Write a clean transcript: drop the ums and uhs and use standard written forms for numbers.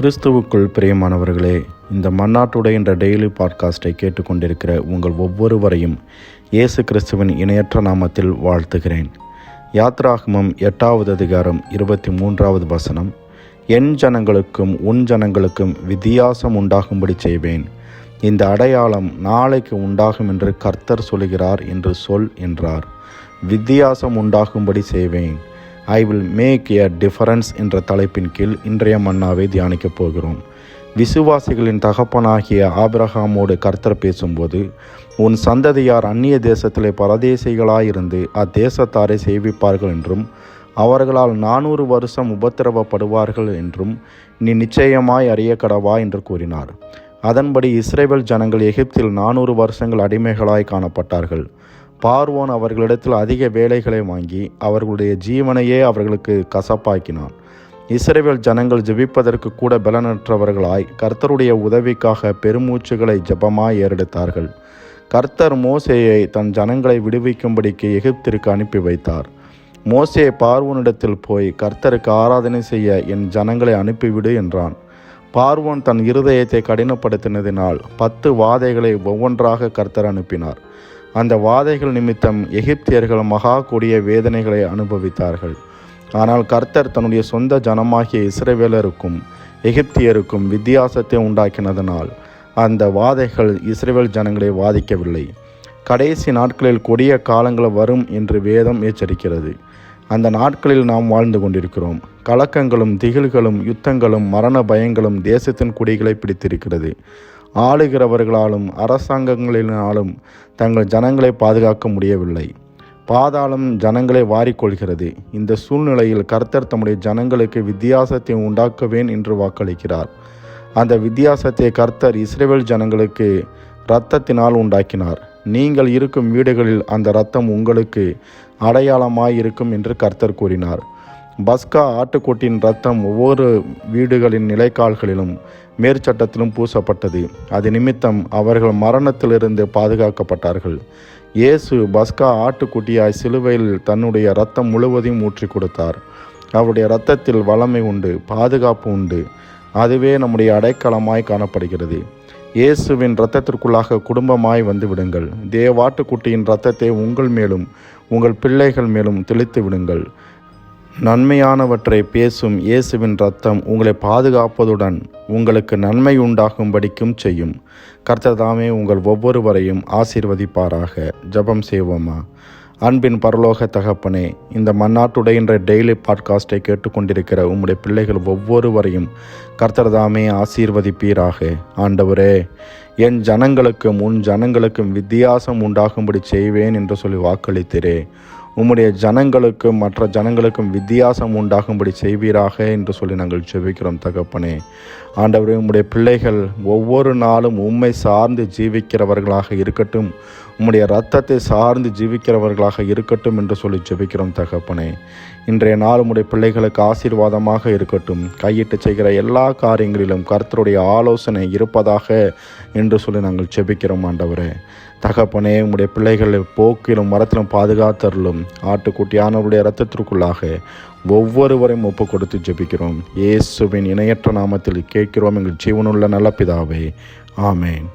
கிறிஸ்துவுக்குள் பிரியமானவர்களே, இந்த மன்னாட்டுடைய என்ற டெய்லி பாட்காஸ்டை கேட்டுக்கொண்டிருக்கிற உங்கள் ஒவ்வொருவரையும் இயேசு கிறிஸ்துவின் இணையற்ற நாமத்தில் வாழ்த்துகிறேன். யாத்ராகமம் 8வது அதிகாரம் 23வது வசனம், என் ஜனங்களுக்கும் உன் ஜனங்களுக்கும் வித்தியாசம் உண்டாகும்படி செய்வேன். இந்த அடையாளம் நாளைக்கு உண்டாகும் என்று கர்த்தர் சொல்கிறார் என்று சொல் என்றார். வித்தியாசம் உண்டாகும்படி செய்வேன். I will make a difference என்ற தலைப்பின் கீழ் இன்றைய மன்னாவை தியானிக்கப் போகிறோம். விசுவாசிகளின் தகப்பனாகிய ஆபிரகாமோடு கர்த்தர் பேசும்போது, உன் சந்ததியார் அந்நிய தேசத்திலே பரதேசிகளாயிருந்து அத்தேசத்தாரை சேவிப்பார்கள் என்றும் அவர்களால் 400 வருஷம் உபத்திரவப்படுவார்கள் என்றும் நீ நிச்சயமாய் அறிய கடவா என்று கூறினார். அதன்படி இஸ்ரவேல் ஜனங்கள் எகிப்தில் 400 வருஷங்கள் அடிமைகளாய் காணப்பட்டார்கள். பார்வோன் அவர்களிடத்தில் அதிக வேலைகளை வாங்கி அவர்களுடைய ஜீவனையே அவர்களுக்கு கசப்பாக்கினான். இஸ்ரவேல் ஜனங்கள் ஜெபிப்பதற்கு கூட பலனற்றவர்களாய் கர்த்தருடைய உதவிக்காக பெருமூச்சுகளை ஜெபமாய் ஏறெடுத்தார்கள். கர்த்தர் மோசேயை தன் ஜனங்களை விடுவிக்கும்படிக்கு எகிப்திற்கு அனுப்பி வைத்தார். மோசே பார்வோனிடத்தில் போய், கர்த்தருக்கு ஆராதனை செய்ய என் ஜனங்களை அனுப்பிவிடு என்றான். பார்வோன் தன் இருதயத்தை கடினப்படுத்தினதினால் 10 வாதைகளை ஒவ்வொன்றாக கர்த்தர் அனுப்பினார். அந்த வாதைகள் நிமித்தம் எகிப்தியர்கள் மகா கொடிய வேதனைகளை அனுபவித்தார்கள். ஆனால் கர்த்தர் தன்னுடைய சொந்த ஜனமாகிய இஸ்ரவேலருக்கும் எகிப்தியருக்கும் வித்தியாசத்தை உண்டாக்கினதனால் அந்த வாதைகள் இஸ்ரவேல் ஜனங்களை வாதிக்கவில்லை. கடைசி நாட்களில் கொடிய காலங்கள் வரும் என்று வேதம் எச்சரிக்கிறது. அந்த நாட்களில் நாம் வாழ்ந்து கொண்டிருக்கிறோம். கலக்கங்களும் திகில்களும் யுத்தங்களும் மரண பயங்களும் தேசத்தின் குடிகளை பிடித்திருக்கிறது. ஆளுகிறவர்களாலும் அரசாங்கங்களினாலும் தங்கள் ஜனங்களை பாதுகாக்க முடியவில்லை. பாதாளம் ஜனங்களை வாரிக்கொள்கிறது. இந்த சூழ்நிலையில் கர்த்தர் தம்முடைய ஜனங்களுக்கு வித்தியாசத்தை உண்டாக்குவேன் என்று வாக்களிக்கிறார். அந்த வித்தியாசத்தை கர்த்தர் இஸ்ரவேல் ஜனங்களுக்கு இரத்தத்தினால் உண்டாக்கினார். நீங்கள் இருக்கும் வீடுகளில் அந்த இரத்தம் உங்களுக்கு அடையாளமாய் இருக்கும் என்று கர்த்தர் கூறினார். பஸ்கா ஆட்டுக்குட்டியின் இரத்தம் ஒவ்வொரு வீடுகளின் நிலைக்கால்களிலும் மேற்சட்டத்திலும் பூசப்பட்டது. அது நிமித்தம் அவர்கள் மரணத்திலிருந்து பாதுகாக்கப்பட்டார்கள். இயேசு பஸ்கா ஆட்டுக்குட்டியாய் சிலுவையில் தன்னுடைய இரத்தம் முழுவதையும் ஊற்றி கொடுத்தார். அவருடைய இரத்தத்தில் வல்லமை உண்டு, பாதுகாப்பு உண்டு. அதுவே நம்முடைய அடைக்கலமாய் காணப்படுகிறது. இயேசுவின் இரத்தத்திற்குள்ளாக குடும்பமாய் வந்து விடுங்கள். தேவாட்டுக்குட்டியின் இரத்தத்தை உங்கள் மேலும் உங்கள் பிள்ளைகள் மேலும் தெளித்து விடுங்கள். நன்மையானவற்றை பேசும் இயேசுவின் இரத்தம் உங்களை பாதுகாப்பதுடன் உங்களுக்கு நன்மை உண்டாகும்படிக்கும் செய்யும். கர்த்தர் தாமே உங்கள் ஒவ்வொருவரையும் ஆசீர்வதிப்பாராக. ஜெபம் செய்வோமா? அன்பின் பரலோக தகப்பனே, இந்த மன்னாட்டுடைய டெய்லி பாட்காஸ்டை கேட்டுக்கொண்டிருக்கிற உம்முடைய பிள்ளைகள் ஒவ்வொருவரையும் கர்த்தர் தாமே ஆசீர்வதிப்பீராக. ஆண்டவரே, என் ஜனங்களுக்கும் உன் ஜனங்களுக்கும் வித்தியாசம் உண்டாகும்படி செய்வேன் என்று சொல்லி வாக்களித்தீரே. உம்முடைய ஜனங்களுக்கும் மற்ற ஜனங்களுக்கும் வித்தியாசம் உண்டாகும்படி செய்வீராக என்று சொல்லி நாங்கள் ஜெபிக்கிறோம் தகப்பனே. ஆண்டவரே, உம்முடைய பிள்ளைகள் ஒவ்வொரு நாளும் உம்மை சார்ந்து ஜீவிக்கிறவர்களாக இருக்கட்டும், உம்முடைய இரத்தத்தை சார்ந்து ஜீவிக்கிறவர்களாக இருக்கட்டும் என்று சொல்லி ஜெபிக்கிறோம் தகப்பனே. இன்றைய நாள் உம்முடைய பிள்ளைகளுக்கு ஆசீர்வாதமாக இருக்கட்டும். கையிட்டு செய்கிற எல்லா காரியங்களிலும் கர்த்தருடைய ஆலோசனை இருப்பதாக என்று சொல்லி நாங்கள் ஜெபிக்கிறோம் ஆண்டவரே. தகப்பனே, உம்முடைய பிள்ளைகளை போக்கிலும் மரத்திலும் பாதுகாத்தருளும். ஆட்டுக்குட்டியானவருடைய இரத்தத்திற்குள்ளாக ஒவ்வொருவரையும் ஒப்பு கொடுத்து ஜெபிக்கிறோம். இயேசுவின் இணையற்ற நாமத்தில் கேட்கிறோம் எங்கள் ஜீவனுள்ள நல்ல பிதாவே. ஆமேன்.